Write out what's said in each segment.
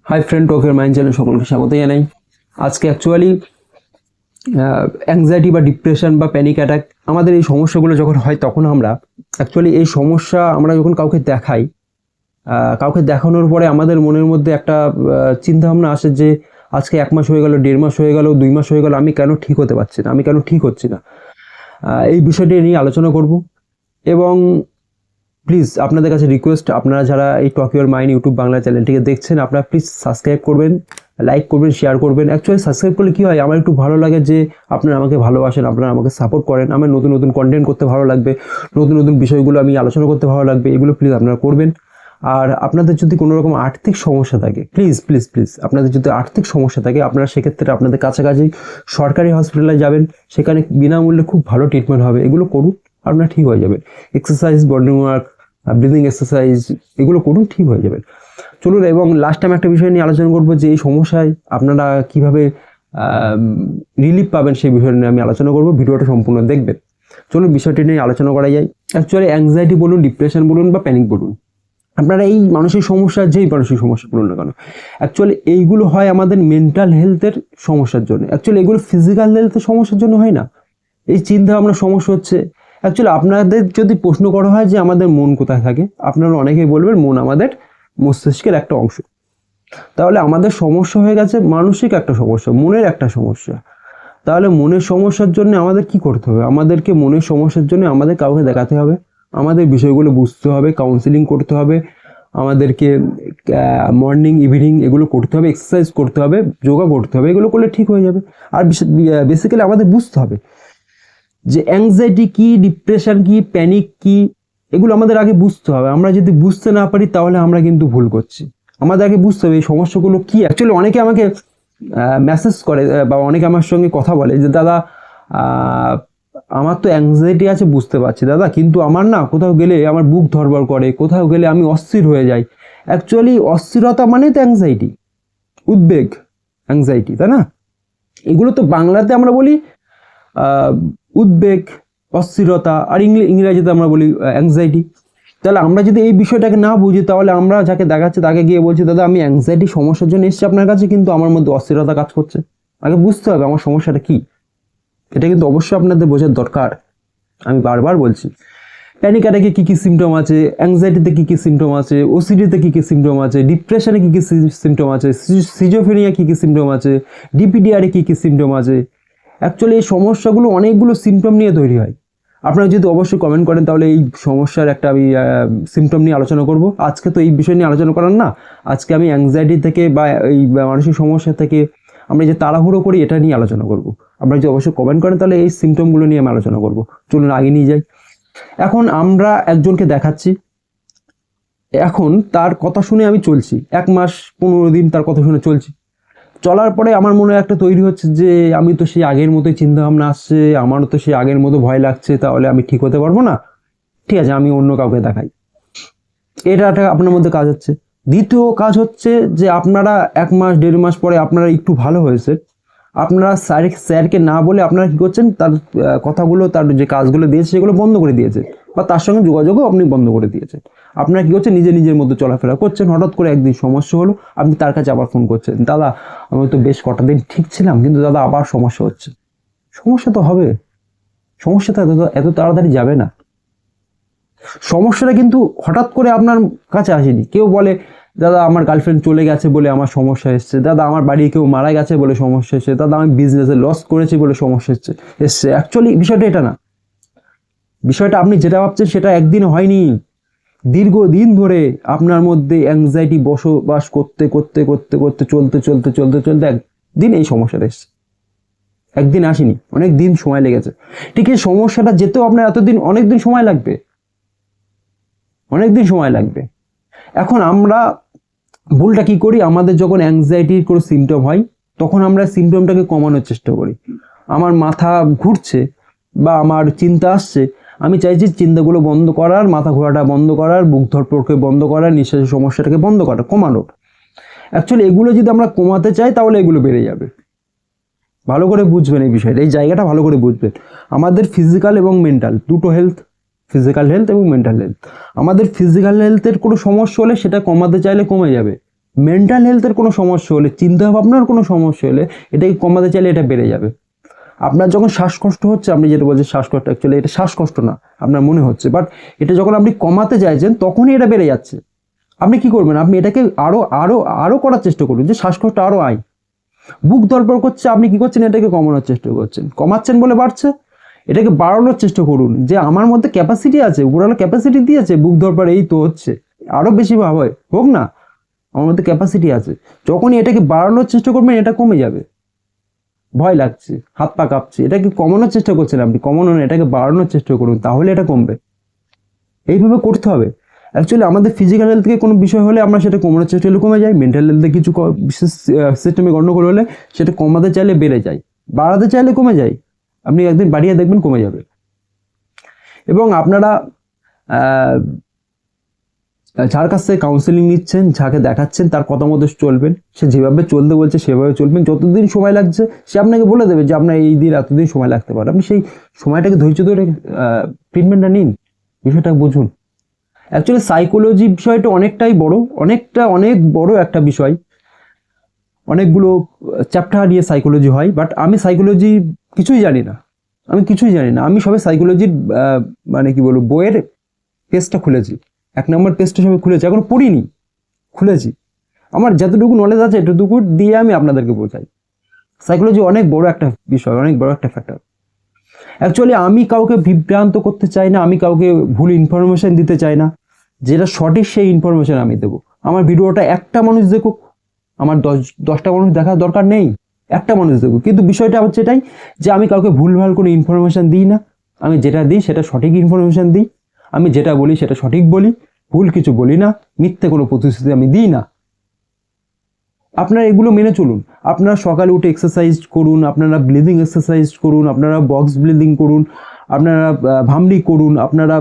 Hi friend, টকের mind channel সকলকে স্বাগত জানাই। আজকে অ্যাকচুয়ালি অ্যাংজাইটি বা ডিপ্রেশন বা প্যানিক অ্যাটাক আমাদের এই সমস্যাগুলো যখন হয় তখন আমরা অ্যাকচুয়ালি এই সমস্যা আমরা যখন কাউকে দেখাই, কাউকে দেখানোর পরে আমাদের মনের মধ্যে একটা চিন্তাভাবনা আসে যে আজকে 1 মাস হয়ে গেল, 1.5 মাস হয়ে গেল, 2 মাস হয়ে গেল, আমি কেন ঠিক হতে পারছি না, আমি কেন ঠিক হচ্ছি না। এই বিষয়টি নিয়ে আলোচনা করব। এবং প্লিজ আপনাদের কাছে রিকোয়েস্ট, আপনারা যারা এই টক ইওর মাইন্ড ইউটিউব বাংলা চ্যানেলটিকে দেখছেন, আপনারা প্লিজ সাবস্ক্রাইব করবেন, লাইক করবেন, শেয়ার করবেন। অ্যাকচুয়ালি সাবস্ক্রাইব করলে কী হয়, আমার একটু ভালো লাগে যে আপনারা আমাকে ভালোবাসেন, আপনারা আমাকে সাপোর্ট করেন, আমার নতুন নতুন কন্টেন্ট করতে ভালো লাগবে, নতুন নতুন বিষয়গুলো আমি আলোচনা করতে ভালো লাগবে, এগুলো প্লিজ আপনারা করবেন। আর আপনাদের যদি কোনো রকম আর্থিক সমস্যা থাকে, প্লিজ প্লিজ প্লিজ আপনাদের যদি আর্থিক সমস্যা থাকে, আপনারা সেক্ষেত্রে আপনাদের কাছাকাছি সরকারি হসপিটালে যাবেন, সেখানে বিনামূল্যে খুব ভালো ট্রিটমেন্ট হবে, এগুলো করুন, আপনারা ঠিক হয়ে যাবেন। এক্সারসাইজ, বডিং ওয়ার্ক, ব্রিদিং এক্সারসাইজ, এগুলো করুন, ঠিক হয়ে যাবেন। চলুন, এবং লাস্ট টাইম একটা বিষয় নিয়ে আলোচনা করবো যে এই সমস্যায় আপনারা কিভাবে রিলিফ পাবেন, সেই বিষয় নিয়ে আমি আলোচনা করবো। ভিডিওটা সম্পূর্ণ দেখবেন। চলুন বিষয়টি নিয়ে আলোচনা করা যায়। অ্যাকচুয়ালি অ্যাংজাইটি বলুন, ডিপ্রেশন বলুন বা প্যানিক বলুন, আপনারা এই মানসিক সমস্যা, যেই মানসিক সমস্যা বলুন না কেন, অ্যাকচুয়ালি এইগুলো হয় আমাদের মেন্টাল হেলথের সমস্যার জন্য। অ্যাকচুয়ালি এগুলো ফিজিক্যাল হেলথের সমস্যার জন্য হয় না। এই চিন্তা ভাবনার সমস্যা হচ্ছে, অ্যাকচুয়ালি আপনাদের যদি প্রশ্ন করা হয় যে আমাদের মন কোথায় থাকে, আপনারা অনেকেই বলবেন মন আমাদের মস্তিষ্কের একটা অংশ। তাহলে আমাদের সমস্যা হয়ে গেছে মানসিক একটা সমস্যা, মনের একটা সমস্যা। তাহলে মনের সমস্যার জন্য আমাদের কি করতে হবে? আমাদেরকে মনের সমস্যার জন্য আমাদের কাউকে দেখাতে হবে, আমাদের বিষয়গুলো বুঝতে হবে, কাউন্সিলিং করতে হবে, আমাদেরকে মর্নিং ইভিনিং এগুলো করতে হবে, এক্সারসাইজ করতে হবে, যোগা করতে হবে, এগুলো করলে ঠিক হয়ে যাবে। আর বেসিক্যালি আমাদের বুঝতে হবে যে অ্যাংজাইটি কি, ডিপ্রেশন কি, প্যানিক কি, এগুলো আমাদের আগে বুঝতে হবে। আমরা যদি বুঝতে না পারি তাহলে আমরা কিন্তু ভুল করছি। আমাদের আগে বুঝতে হবে এই সমস্যাগুলো কি। অ্যাকচুয়ালি অনেকে আমাকে মেসেজ করে বা অনেকে আমার সঙ্গে কথা বলে যে দাদা, আমার তো অ্যাংজাইটি আছে, বুঝতে পারছি দাদা, কিন্তু আমার না কোথাও গেলে আমার বুক ধড়ফড় করে, কোথাও গেলে আমি অস্থির হয়ে যাই। অ্যাকচুয়ালি অস্থিরতা মানে তো অ্যাংজাইটি, উদ্বেগ, অ্যাংজাইটি, তাই না? এগুলো তো বাংলাতে আমরা বলি উদ্বেগ, অস্থিরতা, আর ইংরেজিতে আমরা বলি অ্যাংজাইটি। তাহলে আমরা যদি এই বিষয়টাকে না বুঝি, তাহলে আমরা যাকে দেখাচ্ছি তাকে গিয়ে বলছি দাদা আমি অ্যাংজাইটি সমস্যার জন্য এসেছি আপনার কাছে, কিন্তু আমার মধ্যে অস্থিরতা কাজ করছে। আগে বুঝতে হবে আমার সমস্যাটা কি, এটা কিন্তু অবশ্যই আপনাদের বোঝার দরকার। আমি বারবার বলছি, প্যানিক অ্যাটাকে কী কী সিমটম আছে, অ্যাংজাইটিতে কী কী সিমটম আছে, ওসিডিতে কী কী সিমটম আছে, ডিপ্রেশনে কী কী সিমটম আছে, সিজোফ্রেনিয়া কী কী সিমটম আছে, ডিপিডিআরে কী কী সিমটম আছে। অ্যাকচুয়ালি এই সমস্যাগুলো অনেকগুলো সিমটম নিয়ে তৈরি হয়। আপনারা যদি অবশ্যই কমেন্ট করেন তাহলে এই সমস্যার একটা আমি সিমটম নিয়ে আলোচনা করব। আজকে তো এই বিষয় নিয়ে আলোচনা করার না, আজকে আমি অ্যাংজাইটি থেকে বা এই মানসিক সমস্যা থেকে আমরা যে তাড়াহুড়ো করি এটা নিয়ে আলোচনা করব। আপনারা যদি অবশ্যই কমেন্ট করেন তাহলে এই সিমটমগুলো নিয়ে আমি আলোচনা করব। চলুন আগে নিয়ে যাই। এখন আমরা একজনকে দেখাচ্ছি, এখন তার কথা শুনে আমি চলছি 1 মাস 15 দিন, তার কথা শুনে চলছি। চলার পরে আমার মনে একটা তৈরি হচ্ছে যে আমি তো সেই আগের মতোই চিন্তাভাবনা আসছে, আমারও তো সেই আগের মতো ভয় লাগছে, তাহলে আমি ঠিক হতে পারবো না, ঠিক আছে আমি অন্য কাউকে দেখাই। এটা একটা আপনার মধ্যে কাজ হচ্ছে। দ্বিতীয় কাজ হচ্ছে যে আপনারা 1 মাস 1.5 মাস পরে আপনারা একটু ভালো হয়েছে, আপনারা স্যারকে না বলে আপনারা কী করছেন, তার কথাগুলো, তার যে কাজগুলো দিয়েছে সেগুলো বন্ধ করে দিয়েছে, বা তার সঙ্গে যোগাযোগও আপনি বন্ধ করে দিয়েছেন। আপনারা কী করছেন, নিজের মধ্যে চলাফেরা করছেন। হঠাৎ করে একদিন সমস্যা হলো, আপনি তার কাছে আবার ফোন করছেন, দাদা আমি তো বেশ কটা দিন ঠিক ছিলাম, কিন্তু দাদা আবার সমস্যা হচ্ছে। সমস্যা তো হবে, সমস্যা তো এত তাড়াতাড়ি যাবে না। সমস্যাটা কিন্তু হঠাৎ করে আপনার কাছে আসেনি। কেউ বলে দাদা আমার গার্লফ্রেন্ড চলে গেছে বলে আমার সমস্যা এসছে, দাদা আমার বাড়ি কেউ মারা গেছে বলে সমস্যা এসছে, দাদা আমি বিজনেসে লস করেছি বলে সমস্যা এসছে। অ্যাকচুয়ালি বিষয়টা এটা না। বিষয়টা আপনি যেটা ভাবছেন সেটা একদিন হয়নি, দীর্ঘদিন ধরে আপনার মধ্যে অ্যাংজাইটি বসবাস করতে করতে করতে করতে চলতে চলতে চলতে চলতে একদিন এই সমস্যাটা এসছে। একদিন আসেনি, অনেক দিন সময় লেগেছে। ঠিক এই সমস্যাটা যেতেও আপনার এতদিন, অনেক দিন সময় লাগবে, অনেক দিন সময় লাগবে। এখন আমরা ভুলটা কি করি, আমাদের যখন অ্যাংজাইটির কোনো সিমটম হয় তখন আমরা সিমটমটাকে কমানোর চেষ্টা করি। আমার মাথা ঘুরছে বা আমার চিন্তা আসছে, আমি চাইছি চিন্তাগুলো বন্ধ করার, মাথা ঘোরাটা বন্ধ করার, বুক ধড়ফড়কে বন্ধ করার, নিঃশ্বাসের সমস্যাটাকে বন্ধ করার, কমানোর। অ্যাকচুয়ালি এগুলো যদি আমরা কমাতে চাই তাহলে এগুলো বেড়ে যাবে। ভালো করে বুঝবেন এই বিষয়টা, এই জায়গাটা ভালো করে বুঝবেন। আমাদের ফিজিক্যাল এবং মেন্টাল দুটো হেলথ, ফিজিক্যাল হেলথ এবং মেন্টাল হেলথ। আমাদের ফিজিক্যাল হেলথের কোনো সমস্যা হলে সেটা কমাতে চাইলে কমে যাবে, মেন্টাল হেলথের কোনো সমস্যা হলে, চিন্তা ভাবনার কোনো সমস্যা হলে এটাকে কমাতে চাইলে এটা বেড়ে যাবে। আপনার যখন শ্বাসকষ্ট হচ্ছে, আপনি যেটা বলছেন শ্বাসকষ্ট, অ্যাকচুয়ালি এটা শ্বাসকষ্ট না, আপনার মনে হচ্ছে, বাট এটা যখন আপনি কমাতে চাইছেন তখনই এটা বেড়ে যাচ্ছে। আপনি কি করবেন, আপনি এটাকে আরো আরো আরো করার চেষ্টা করুন, যে শ্বাসকষ্ট আরো আয়, বুক ধড়ফড় করছে, আপনি কি করছেন, এটাকে কমানোর চেষ্টা করছেন, কমাচ্ছেন বলে বাড়ছে, এটাকে বাড়ানোর চেষ্টা করুন, যে আমার মধ্যে ক্যাপাসিটি আছে, উপরওয়ালা ক্যাপাসিটি দিয়েছে, বুক ধড়ফড় এই তো হচ্ছে, আরো বেশি ভাব হয় হোক না, আমার মধ্যে ক্যাপাসিটি আছে। যখনই এটাকে বাড়ানোর চেষ্টা করবেন এটা কমে যাবে। ভয় লাগছে, হাত পা কাঁপছে, এটাকে কমানোর চেষ্টা করছেন আপনি, কমানো না, এটাকে বাড়ানোর চেষ্টা করুন, তাহলে এটা কমবে। এইভাবে করতে হবে। অ্যাকচুয়ালি আমাদের ফিজিক্যাল হেলথ থেকে কোনো বিষয় হলে আমরা সেটা কমানোর চেষ্টা করলে কমে যায়, মেন্টাল হেলথে কিছু বিশেষ সিস্টেমে গণ্ডগোল হলে সেটা কমাতে চাইলে বেড়ে যায়, বাড়াতে চাইলে কমে যায়। আপনি একদিন বাড়িয়ে দেখবেন কমে যাবে। এবং আপনারা যার কাছ থেকে কাউন্সেলিং নিচ্ছেন, যাকে দেখাচ্ছেন, তার কথা মতো চলবেন, সে যেভাবে চলতে বলছে সেভাবে চলবেন। যতদিন সময় লাগছে সে আপনাকে বলে দেবে যে আপনার এই দিন এতদিন সময় লাগতে পারে, আপনি সেই সময়টাকে ধৈর্য ধরে ট্রিটমেন্টটা নিন, বিষয়টা বুঝুন। অ্যাকচুয়ালি সাইকোলজি বিষয়টা অনেকটাই বড়, অনেক বড় একটা বিষয়, অনেকগুলো চ্যাপ্টার নিয়ে সাইকোলজি হয়, বাট আমি সাইকোলজি কিছুই জানি না, আমি সবে সাইকোলজির মানে কি বলবো, বইয়ের পেজটা খুলেছি, 1 নম্বর পেজটা সবে খুলেছি, এখনো পড়িনি, খুলেছি। আমার যতটুকু নলেজ আছে এতটুকু দিয়ে আমি আপনাদেরকে বোঝাই। সাইকোলজি অনেক বড় একটা বিষয়, অনেক বড় একটা ফ্যাক্টর। অ্যাকচুয়ালি আমি কাউকে বিভ্রান্ত করতে চাই না, আমি কাউকে ভুল ইনফরমেশন দিতে চাই না, যেটা সঠিক সেই ইনফরমেশন আমি দেবো। আমার ভিডিওটা একটা মানুষ দেখুক, আমার 10টা মানুষ দেখার দরকার নেই, একটা মানুষ দেখুক। কিন্তু বিষয়টা হচ্ছে এটাই যে আমি কাউকে ভুলভাল কোনো ইনফরমেশন দিই না, আমি যেটা দিই সেটা সঠিক ইনফরমেশন দিই, আমি যেটা বলি সেটা সঠিক বলি, ভুল কিছু বলি না, মিথ্যে কোনো প্রতিশ্রুতি আমি দিই না। আপনারা এগুলো মেনে চলুন। আপনারা সকালে উঠে এক্সারসাইজ করুন, আপনারা ব্লিডিং এক্সারসাইজ করুন, আপনারা বক্স ব্লিডিং করুন, আপনারা ভামরি করুন, আপনারা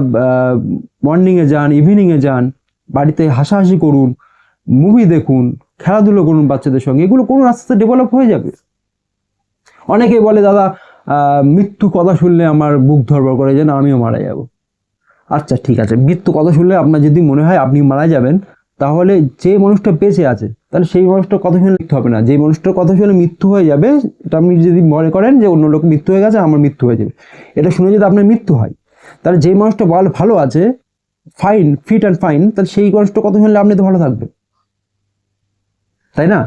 মর্নিংয়ে যান, ইভিনিংয়ে যান, বাড়িতে হাসাহাসি করুন, মুভি দেখুন, খেলাধুলো করুন বাচ্চাদের সঙ্গে, এগুলো করুন, আস্তে আস্তে ডেভেলপ হয়ে যাবে। অনেকে বলে দাদা মৃত্যু কথা শুনলে আমার বুক ধড়ফড় করে, যে না আমিও মারা যাব। আচ্ছা ঠিক আছে, মৃত্যু কথা শুনলে আপনার যদি মনে হয় আপনি মারা যাবেন, তাহলে যে মানুষটা বেঁচে আছে তাহলে সেই মানুষটার কথা শুনে মৃত্যু হবে না, যে মানুষটার কথা শুনে মৃত্যু হয়ে যাবে, এটা আপনি যদি মনে করেন যে অন্য লোক মৃত্যু হয়ে গেছে আমার মৃত্যু হয়ে যাবে, এটা শুনে যদি আপনার মৃত্যু হয়, তাহলে যে মানুষটা ভালো আছে, ফাইন, ফিট অ্যান্ড ফাইন, তাহলে সেই মানুষটার কথা শুনলে আপনি তো ভালো থাকবেন, তাই না?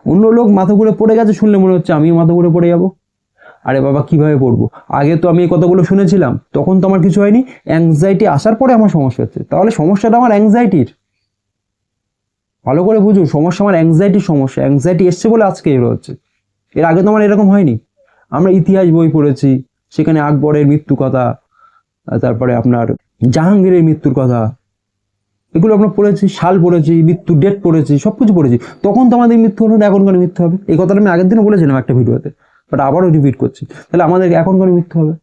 অন্য লোক মাথা ঘুরে পড়ে গেছে শুনলে মনে হচ্ছে আমিও মাথা ঘুরে পড়ে যাবো। আরে বাবা কিভাবে পড়বো, আগে তো আমি এই কথাগুলো শুনেছিলাম, তখন তো আমার কিছু হয়নি, অ্যাংজাইটি আসার পরে আমার সমস্যা হচ্ছে, তাহলে সমস্যাটা আমার অ্যাংজাইটির। ভালো করে বুঝুন, সমস্যা আমার অ্যাংজাইটির সমস্যা, অ্যাংজাইটি এসছে বলে আজকে এগুলো হচ্ছে, এর আগে তো আমার এরকম হয়নি। আমরা ইতিহাস বই পড়েছি, সেখানে আকবরের মৃত্যু কথা, তারপরে আপনার জাহাঙ্গীরের মৃত্যুর কথা, এগুলো আমরা পড়েছি, সাল পড়েছি, মৃত্যু ডেট পড়েছি, সব কিছু পড়েছি। তখন তো আমাদের মৃত্যু হলো না, এখনকার মৃত্যু হবে, এই কথাটা আমি আগের দিনও বলেছিলাম একটা ভিডিওতে, বাট আবারও রিপিট করছি। তাহলে আমাদের এখনকার মৃত্যু হবে।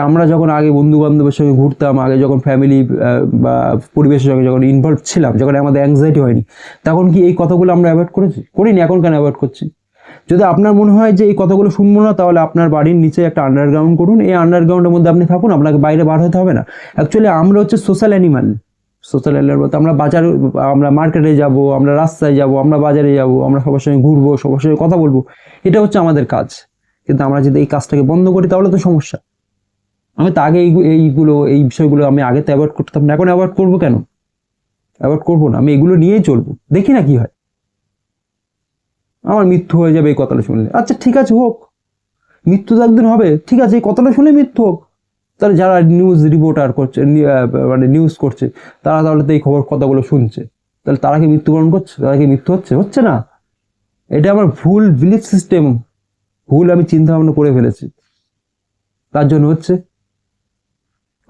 আমরা যখন আগে বন্ধু বান্ধবের সঙ্গে ঘুরতাম, আগে যখন ফ্যামিলি বা পরিবেশের সঙ্গে যখন ইনভলভ ছিলাম, যখন আমাদের অ্যাংজাইটি হয়নি, তখন কি এই কথাগুলো আমরা অ্যাভয়েড করিনি? এখন কেন অ্যাভয়েড করছি? যদি আপনার মনে হয় যে এই কথাগুলো শুনবো না, তাহলে আপনার বাড়ির নিচে একটা আন্ডারগ্রাউন্ড করুন, এই আন্ডারগ্রাউন্ডের মধ্যে আপনি থাকুন, আপনাকে বাইরে বার হতে হবে না। অ্যাকচুয়ালি আমরা হচ্ছে সোশ্যাল অ্যানিমাল বলতে আমরা আমরা মার্কেটে যাব, আমরা রাস্তায় যাব, আমরা বাজারে যাব, আমরা সবার সঙ্গে ঘুরবো, সবার সঙ্গে কথা বলবো, এটা হচ্ছে আমাদের কাজ। কিন্তু আমরা যদি এই কাজটাকে বন্ধ করি তাহলে তো সমস্যা। আমি তো আগে এই বিষয়গুলো আমি আগে তো অ্যাভয়েড করতাম না, এখন অ্যাভয়েড করবো কেন? অ্যাভয়েড করবো না, আমি এগুলো নিয়েই চলবো, দেখি না কি হয়। আমার মৃত্যু হয়ে যাবে এই কথাটা শুনলে, আচ্ছা ঠিক আছে হোক, মৃত্যু তো একদিন হবে, ঠিক আছে, এই কথাটা শুনে মৃত্যু হোক। তাহলে যারা নিউজ রিপোর্টার করছে, মানে নিউজ করছে, তারা তাহলে তো এই কথাগুলো শুনছে, তাহলে তারা কি মৃত্যুবরণ করছে? তারা কি মৃত্যু হচ্ছে না? এটা আমার ভুল বিলিফ সিস্টেম, ভুল আমি চিন্তা ভাবনা করে ফেলেছি, তার জন্য হচ্ছে।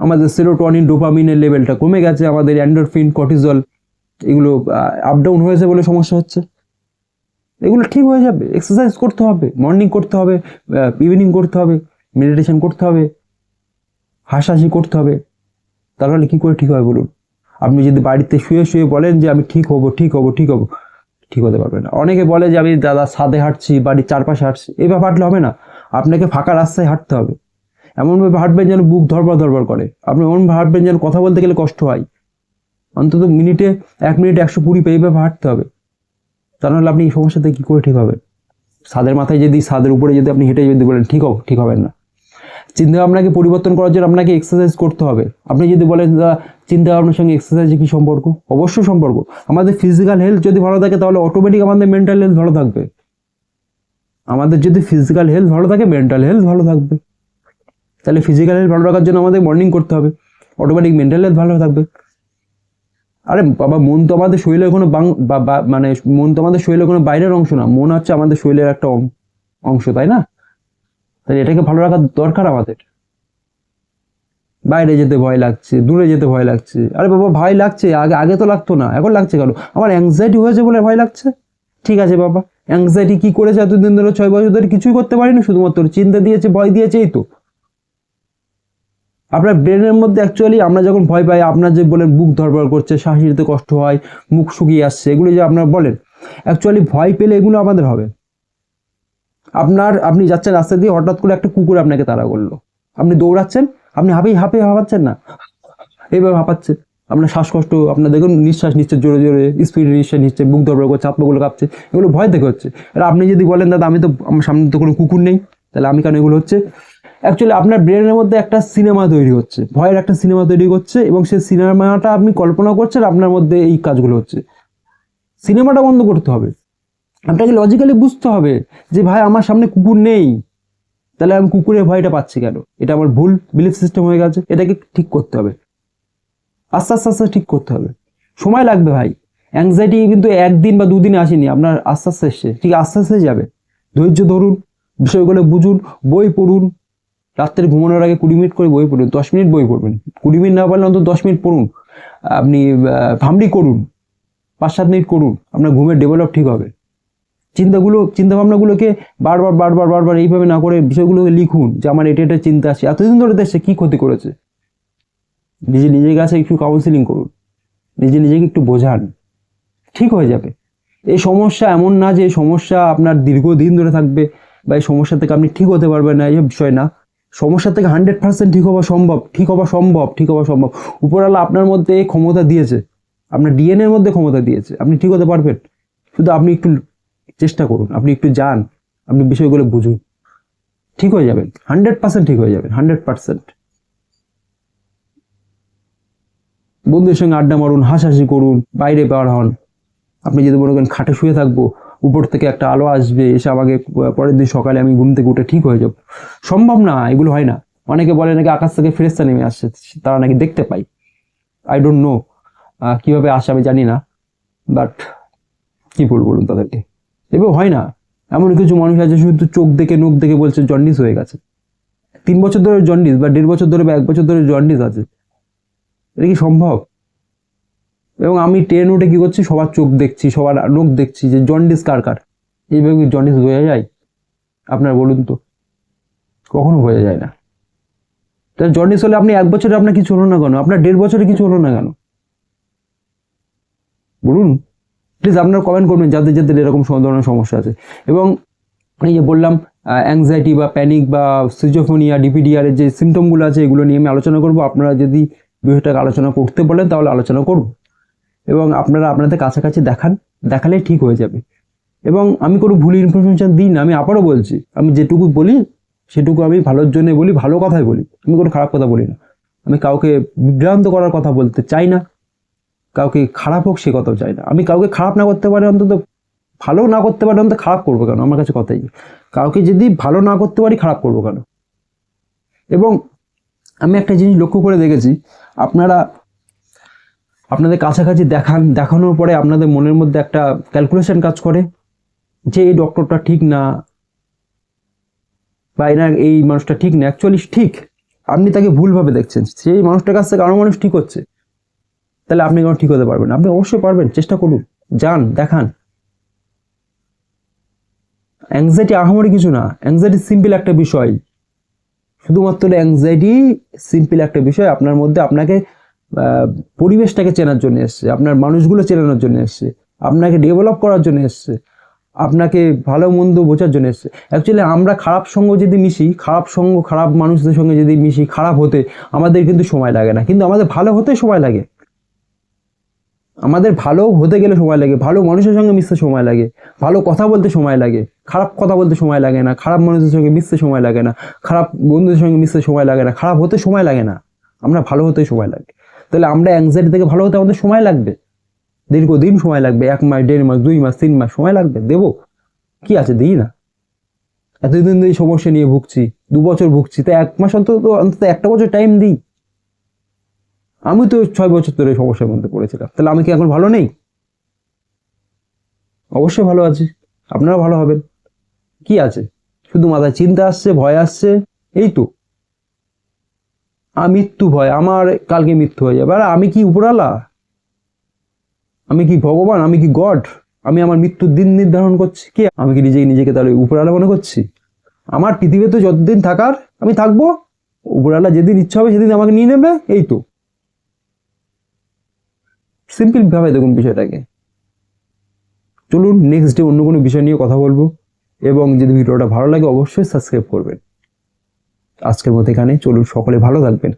আমাদের সেরোটোনিন ডোপামিনের লেভেলটা কমে গেছে, আমাদের এন্ডোরফিন কর্টিজল এগুলো আপ ডাউন হয়েছে বলে সমস্যা হচ্ছে। এগুলো ঠিক হয়ে যাবে, এক্সারসাইজ করতে হবে, মর্নিং করতে হবে, ইভিনিং করতে হবে, মেডিটেশন করতে হবে, হাসাহাসি করতে হবে, তাহলে কি করে ঠিক হয় বলুন? আপনি যদি বাড়িতে শুয়ে শুয়ে বলেন যে আমি ঠিক হব, ঠিক হতে পারবে না। অনেকে বলে যে আমি দাদা ছাদে হাঁটছি, বাড়ির চারপাশে হাঁটছি, এইভাবে হাঁটলে হবে না, আপনাকে ফাঁকা রাস্তায় হাঁটতে হবে, এমনভাবে হাঁটবেন যেন বুক ধরবার করে, আপনি এমনভাবে হাঁটবেন যেন কথা বলতে গেলে কষ্ট হয়, অন্তত মিনিটে 1 মিনিটে 120 এইভাবে হাঁটতে হবে। তা নাহলে আপনি এই সমস্যাতে কী করে ঠিক হবেন? ছাদের মাথায় যদি, ছাদের উপরে যদি আপনি হেঁটে যদি বলেন ঠিক হবেন না। চিন্তা ভাবনাকে পরিবর্তন করার জন্য আপনাকে এক্সারসাইজ করতে হবে। আপনি যদি বলেন চিন্তা ভাবনার সঙ্গে এক্সারসাইজের কী সম্পর্ক? অবশ্যই সম্পর্ক। আমাদের ফিজিক্যাল হেলথ যদি ভালো থাকে তাহলে অটোমেটিক আমাদের মেন্টাল হেলথ ভালো থাকবে। আমাদের যদি ফিজিক্যাল হেলথ ভালো থাকে, মেন্টাল হেলথ ভালো থাকবে। তাহলে ফিজিক্যাল হেলথ ভালো রাখার জন্য আমাদের মর্নিং করতে হবে, অটোমেটিক মেন্টাল হেলথ ভালো থাকবে। আরে বাবা, মন তো আমাদের শরীরের কোনো মানে মন তো আমাদের শরীরের কোনো বাইরের অংশ না, মন হচ্ছে আমাদের শরীরের একটা অংশ, তাই না? তাহলে এটাকে ভালো রাখার দরকার আমাদের। বাইরে যেতে ভয় লাগছে, দূরে যেতে ভয় লাগছে। আরে বাবা, ভয় লাগছে, আগে তো লাগতো না, এখন লাগছে কেন? আমার অ্যাংজাইটি হয়েছে বলে ভয় লাগছে। ঠিক আছে বাবা, অ্যাংজাইটি কি করেছে এতদিন ধরে, 6 বছর ধরে? কিছুই করতে পারিনি, শুধুমাত্র চিন্তা দিয়েছে, ভয় দিয়েছে, এই তো। আপনার ব্রেনের মধ্যে অ্যাকচুয়ালি আমরা যখন ভয় পাই, আপনার যে বলেন বুক ধড়ফড় করছে, শ্বাস নিতে কষ্ট হয়, মুখ শুকিয়ে আসছে, এগুলো যে আপনার বলেন, অ্যাকচুয়ালি ভয় পেলে এগুলো আমাদের হবে। আপনি যাচ্ছেন রাস্তা দিয়ে, হঠাৎ করে একটা কুকুর আপনাকে তাড়া করলো, আপনি দৌড়াচ্ছেন, আপনি হাঁপাচ্ছেন না, এইভাবে হাঁপাচ্ছেন, আপনার শ্বাসকষ্ট, আপনার দেখুন নিঃশ্বাস নিচ্ছে জোরে জোরে, স্পিডে নিঃশ্বাস নিচ্ছে, বুক ধড়ফড় করছে, হাত পাগুলো কাঁপছে, এগুলো ভয় থেকে হচ্ছে। আর আপনি যদি বলেন দাদা আমার সামনে তো কোনো কুকুর নেই, তাহলে আমি কেন এগুলো হচ্ছে? অ্যাকচুয়ালি আপনার ব্রেনের মধ্যে একটা সিনেমা তৈরি হচ্ছে, ভয়ের একটা সিনেমা তৈরি করছে, এবং সেই সিনেমাটা আপনি কল্পনা করছেন, আপনার মধ্যে এই কাজগুলো হচ্ছে। সিনেমাটা বন্ধ করতে হবে, আপনাকে লজিক্যালি বুঝতে হবে যে ভাই আমার সামনে কুকুর নেই, তাহলে আমি কুকুরের ভয়টা পাচ্ছি কেন? এটা আমার ভুল বিলিফ সিস্টেম হয়ে গেছে, এটাকে ঠিক করতে হবে, আস্তে আস্তে আস্তে ঠিক করতে হবে। সময় লাগবে ভাই, অ্যাংজাইটি কিন্তু একদিন বা দুদিনে আসেনি, আপনার আস্তে আস্তে এসছে, ঠিক আস্তে আস্তে যাবে। ধৈর্য ধরুন, বিষয়গুলো বুঝুন, বই পড়ুন, রাত্রে ঘুমানোর আগে 20 মিনিট করে বই পড়ুন, 10 মিনিট বই পড়বেন, 20 মিনিট না পারলে অন্তত 10 মিনিট পড়ুন। আপনি ভামড়ি করুন, 5-7 মিনিট করুন, আপনার ঘুমের ডেভেলপ ঠিক হবে। চিন্তা ভাবনাগুলোকে বারবার এইভাবে না করে বিষয়গুলোকে লিখুন যে আমার এটা চিন্তা আসছে, এতদিন ধরে দেশে কী ক্ষতি করেছে। নিজের কাছে একটু কাউন্সিলিং করুন, নিজেকে একটু বোঝান, ঠিক হয়ে যাবে। এই সমস্যা এমন না যে এই সমস্যা আপনার দীর্ঘদিন ধরে থাকবে, বা এই সমস্যা থেকে আপনি ঠিক হতে পারবেন না, এই বিষয় না। সমস্যা থেকে 100% ঠিক হওয়া সম্ভব। উপরওয়ালা আপনার মধ্যে ক্ষমতা দিয়েছে, আপনার ডিএনএর মধ্যে ক্ষমতা দিয়েছে, আপনি ঠিক হতে পারবেন। শুধু আপনি একটু চেষ্টা করুন, আপনি একটু যান, আপনি বিষয়গুলো বুঝুন, ঠিক হয়ে যাবেন, 100% ঠিক হয়ে যাবেন, 100%। বন্ধুদের সঙ্গে আড্ডা মারুন, হাসাহাসি করুন, বাইরে বের হন। আপনি যদি মনে করেন খাটে শুয়ে থাকবো, উপর থেকে একটা আলো আসবে, এসে আমাকে পরের দিন সকালে আমি ঘুম থেকে উঠে ঠিক হয়ে যাব, সম্ভব না, এগুলো হয় না। অনেকে বলে নাকি আকাশ থেকে ফেরেশতা নেমে আসছে, তারা নাকি দেখতে পাই। আই ডোন্ট নো কীভাবে আসে, আমি জানি না, বাট কী বলুন তাদেরকে, এভাবে হয় না। এমন কিছু মানুষ আছে শুধু চোখ দেখে মুখ দেখে বলছে জন্ডিস হয়ে গেছে, 3 বছর ধরে জন্ডিস, বা 1.5 বছর ধরে, বা 1 বছর ধরে জন্ডিস আছে, এটা কি সম্ভব? এবং আমি ট্রেন উঠে কী করছি, সবার চোখ দেখছি, সবার নখ দেখছি, যে জন্ডিস কার। এইভাবে কি জন্ডিস বোঝা যায়? আপনার বলুন তো, কখনো বোঝা যায় না। তাহলে জন্ডিস হলে আপনি 1 বছরে আপনার কিছু হলো না কেন, আপনার 1.5 বছরে কিছু হলো না কেন? বলুন প্লিজ, আপনারা কমেন্ট করবেন যাদের এরকম ধরনের সমস্যা আছে। এবং এই যে বললাম অ্যাংজাইটি বা প্যানিক বা সিজোফোনিয়া, ডিপিডিআর এর যে সিমটমগুলো আছে, এগুলো নিয়ে আমি আলোচনা করব। আপনারা যদি বিষয়টাকে আলোচনা করতে বলেন তাহলে আলোচনা করব, এবং আপনারা আপনাদের কাছাকাছি দেখালে ঠিক হয়ে যাবে। এবং আমি কোনো ভুল ইনফরমেশন দিই না, আমি আবারও বলছি, আমি যেটুকু বলি সেটুকু আমি ভালোর জন্য বলি, ভালো কথাই বলি, আমি কোনো খারাপ কথা বলি না। আমি কাউকে বিভ্রান্ত করার কথা বলতে চাই না, কাউকে খারাপ হোক সে কথাও চাই না। আমি কাউকে খারাপ না করতে পারি, অন্তত ভালো না করতে পারি, অন্তত খারাপ করবো কেন? আমার কাছে কথাই, কাউকে যদি ভালো না করতে পারি খারাপ করবো কেন? এবং আমি একটা জিনিস লক্ষ্য করে দেখেছি, আপনাদের কাছাকাছি দেখানোর পরে আপনাদের মনের মধ্যে একটা ক্যালকুলেশন কাজ করে যে এই ডক্টরটা ঠিক না, বা এই মানুষটা ঠিক না। অ্যাকচুয়ালি ঠিক, আপনি তাকে ভুলভাবে দেখছেন। সেই মানুষটার কাছ থেকে আরও মানুষ ঠিক হচ্ছে, তাহলে আপনি কেন ঠিক হতে পারবেন? আপনি অবশ্যই পারবেন, চেষ্টা করুন, যান, দেখান। অ্যাংজাইটি আহামরি কিছু না, অ্যাংজাইটি সিম্পল একটা বিষয়, শুধুমাত্র অ্যাংজাইটি সিম্পল একটা বিষয়। আপনার মধ্যে আপনাকে পরিবেশটাকে চেনার জন্য এসছে, আপনার মানুষগুলো চেনানোর জন্য এসছে, আপনাকে ডেভেলপ করার জন্য এসছে, আপনাকে ভালো মন্দ বোঝার জন্য এসছে। অ্যাকচুয়ালি আমরা খারাপ সঙ্গ যদি মিশি, খারাপ মানুষদের সঙ্গে যদি মিশি, খারাপ হতে আমাদের কিন্তু সময় লাগে না, কিন্তু আমাদের ভালো হতে সময় লাগে। আমাদের ভালো হতে গেলে সময় লাগে, ভালো মানুষের সঙ্গে মিশতে সময় লাগে, ভালো কথা বলতে সময় লাগে, খারাপ কথা বলতে সময় লাগে না, খারাপ মানুষের সঙ্গে মিশতে সময় লাগে না, খারাপ বন্ধুদের সঙ্গে মিশতে সময় লাগে না, খারাপ হতে সময় লাগে না, আমরা ভালো হতে সময় লাগে। তাহলে আমরা অ্যাংজাইটি থেকে ভালো হতে আমাদের সময় লাগবে, দীর্ঘদিন সময় লাগবে, 1 মাস 1.5 মাস 2 মাস 3 মাস সময় লাগবে, দেবো? কি আছে, দিই না? এতদিন ধরে এই সমস্যা নিয়ে ভুগছি, 2 বছর ভুগছি, তাই 1 মাস অন্তত অন্তত 1টা বছর টাইম দিই। আমি তো 6 বছর ধরে এই সমস্যার মধ্যে পড়েছিলাম, তাহলে আমি কি এখন ভালো নেই? অবশ্যই ভালো আছি, আপনারা ভালো হবেন। কি আছে, শুধু মাথায় চিন্তা আসছে, ভয় আসছে, এই তো। মৃত্যু ভয়, আমার কালকে মৃত্যু হয়ে যাবে। আর আমি কি উপরালা? আমি কি ভগবান? আমি কি গড? আমি আমার মৃত্যুর দিন নির্ধারণ করছি? কে আমি? কি নিজেকে তাহলে উপরালা মনে করছি? আমার পৃথিবীতে যতদিন থাকার আমি থাকবো, উপরালা যেদিন ইচ্ছা হবে সেদিন আমাকে নিয়ে নেবে, এই তো। সিম্পল ভাবে দেখুন বিষয়টাকে। চলুন নেক্সট ডে অন্য কোনো বিষয় নিয়ে কথা বলবো, এবং যদি ভিডিওটা ভালো লাগে অবশ্যই সাবস্ক্রাইব করবেন। আজকের মতো এখানে, চলুন সকলে ভালো থাকবেন।